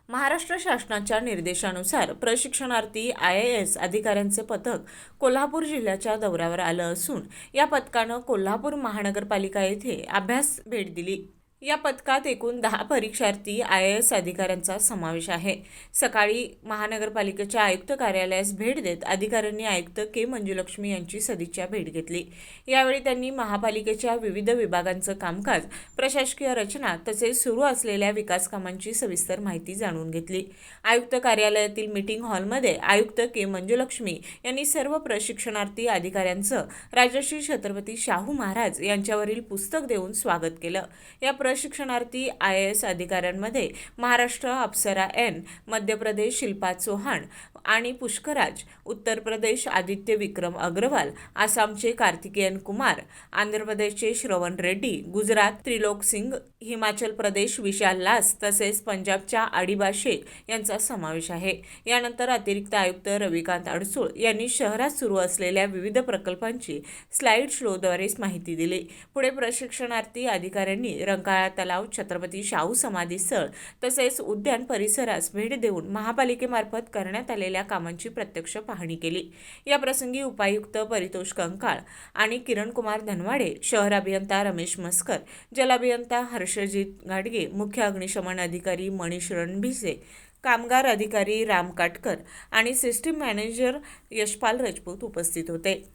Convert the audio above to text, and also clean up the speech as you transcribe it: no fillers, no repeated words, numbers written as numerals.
महाराष्ट्र शासनाच्या निर्देशानुसार प्रशिक्षणार्थी IAS अधिकाऱ्यांचे पथक कोल्हापूर जिल्ह्याच्या दौऱ्यावर आलं असून या पथकानं कोल्हापूर महानगरपालिका येथे अभ्यास भेट दिली। या पथकात एकूण 10 परीक्षार्थी IAS अधिकाऱ्यांचा समावेश आहे। सकाळी महानगरपालिकेच्या आयुक्त कार्यालयास भेट देत अधिकाऱ्यांनी आयुक्त के मंजुलक्ष्मी यांची सदिच्छा भेट घेतली। यावेळी त्यांनी महापालिकेच्या विविध विभागांचं कामकाज, प्रशासकीय रचना तसेच सुरू असलेल्या विकास कामांची सविस्तर माहिती जाणून घेतली। आयुक्त कार्यालयातील मीटिंग हॉलमध्ये आयुक्त के मंजुलक्ष्मी यांनी सर्व प्रशिक्षणार्थी अधिकाऱ्यांचं राजश्री छत्रपती शाहू महाराज यांच्यावरील पुस्तक देऊन स्वागत केलं। या प्रशिक्षणार्थी IAS अधिकाऱ्यांमध्ये महाराष्ट्र अप्सरा N, मध्य प्रदेश शिल्पा चौहान आणि पुष्कराज, उत्तर प्रदेश आदित्य विक्रम अग्रवाल, आसामचे कार्तिकेयन कुमार, आंध्र प्रदेशचे श्रवण रेड्डी, गुजरात त्रिलोक सिंग, हिमाचल प्रदेश विशाल लास तसेच पंजाबच्या आडिबा शेख यांचा समावेश आहे। यानंतर अतिरिक्त आयुक्त रविकांत अडसूळ यांनी शहरात सुरू असलेल्या विविध प्रकल्पांची स्लाइड शोद्वारे माहिती दिली। पुढे प्रशिक्षणार्थी अधिकाऱ्यांनी रंकाळा तलाव, छत्रपती शाहू समाधी स्थळ तसेच उद्यान परिसरास भेट देऊन महापालिकेमार्फत करण्यात आलेल्या कामांची प्रत्यक्ष पाहणी केली। या प्रसंगी उपायुक्त परितोष कंकाळ आणि किरण कुमार धनवाडे, शहर अभियंता रमेश मस्कर, जलाभियंता हर्षजित गाडगे, मुख्य अग्निशमन अधिकारी मनीष रणभिसे, कामगार अधिकारी राम काटकर आणि सिस्टीम मॅनेजर यशपाल राजपूत उपस्थित होते।